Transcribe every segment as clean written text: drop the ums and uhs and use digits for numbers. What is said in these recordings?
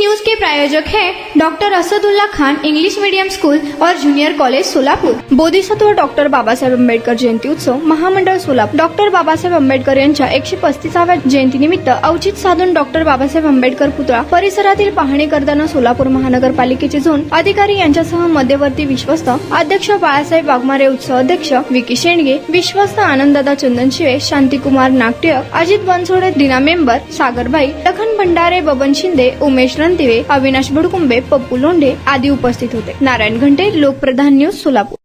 News के प्रायोजक हैं doctor Asadullah Khan English medium school और junior college Solapur. Bodhisattva doctor Babasaheb Ambedkar Jayanti उत्सव महामंडळ सोलापूर। डॉक्टर बाबासाहेब आंबेडकर यांच्या 135व्या जयंतीनिमित्त औचित्य साधून डॉक्टर बाबासाहेब आंबेडकर पुतळा परिसरातील पाहणी करताना सोलापूर महानगरपालिकेचे झोन अधिकारी यांच्यासह मध्यवर्ती विश्वस्त अध्यक्ष बाळासाहेब वाघमारे, उत्सव अध्यक्ष विकी शेंडगे, विश्वस्त आनंददादा चंदनशिवे, शांतिकुमार नागटिळक, अजित बनसोडे, दिना मेंबर, सागरबाई, लखन भंडारे, बबन शिंदे, उमेश रणदिवे, अविनाश बडकुंबे, पप्पू लोंढे आदी उपस्थित होते। नारायण घंटे, लोकप्रधान न्यूज, सोलापूर।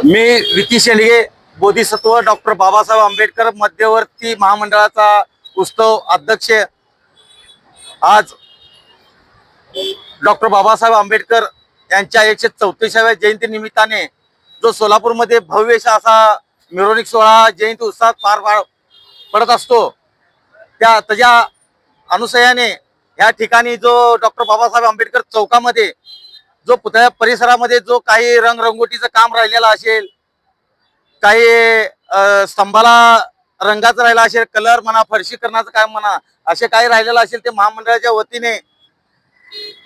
मी विकी शेंडगे, बोधिसत्व डॉक्टर बाबासाहेब आंबेडकर मध्यवर्ती महामंडळाचा उत्सव अध्यक्ष। आज डॉक्टर बाबासाहेब आंबेडकर यांच्या 134व्या जयंती निमित्ताने जो सोलापूरमध्ये भव्य असा मिरवणूक सोहळा जयंती उत्सवात पार पडत असतो, त्याच्या अनुसयाने या ठिकाणी जो डॉक्टर बाबासाहेब आंबेडकर चौकामध्ये जो पुतळ्या परिसरामध्ये जो काही रंगरंगोटीचं काम राहिलेलं असेल, काही स्तंभाला रंगाचं राहिला असेल, कलर म्हणा, फरशीकरणाचं काम म्हणा, असे काही राहिलेलं असेल ते महामंडळाच्या वतीने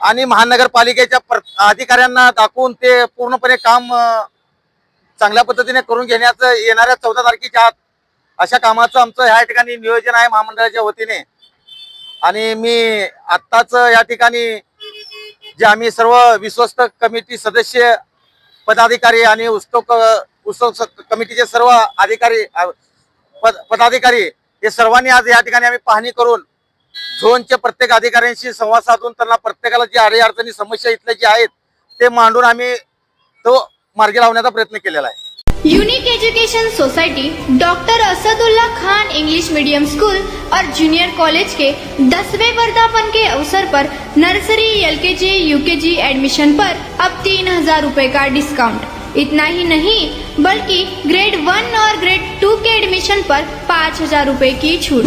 आणि महानगरपालिकेच्या अधिकाऱ्यांना दाखवून ते पूर्णपणे काम चांगल्या पद्धतीने करून घेण्याचं येणाऱ्या 14 तारखेच्या आत अशा कामाचं आमचं ह्या ठिकाणी नियोजन आहे महामंडळाच्या वतीने। आणि मी आत्ताच या ठिकाणी जे आम्ही सर्व विश्वस्त कमिटी सदस्य, पदाधिकारी आणि उत्सव कमिटीचे सर्व अधिकारी पदाधिकारी हे सर्वांनी आज या ठिकाणी आम्ही पाहणी करून झोनचे प्रत्येक अधिकाऱ्यांशी संवाद साधून त्यांना प्रत्येकाला जी अडीअडचणी समस्या इथल्या जी आहेत ते मांडून आम्ही तो मार्गी लावण्याचा प्रयत्न केलेला आहे। Unique education society doctor Asadullah Khan English medium school और जूनियर कॉलेज के 10वें वर्धापन के अवसर पर नर्सरी, LKG, UKG एडमिशन पर अब 3000 रुपए का डिस्काउंट। इतना ही नहीं बल्कि ग्रेड 1 और ग्रेड 2 के एडमिशन पर 5000 रुपए की छूट।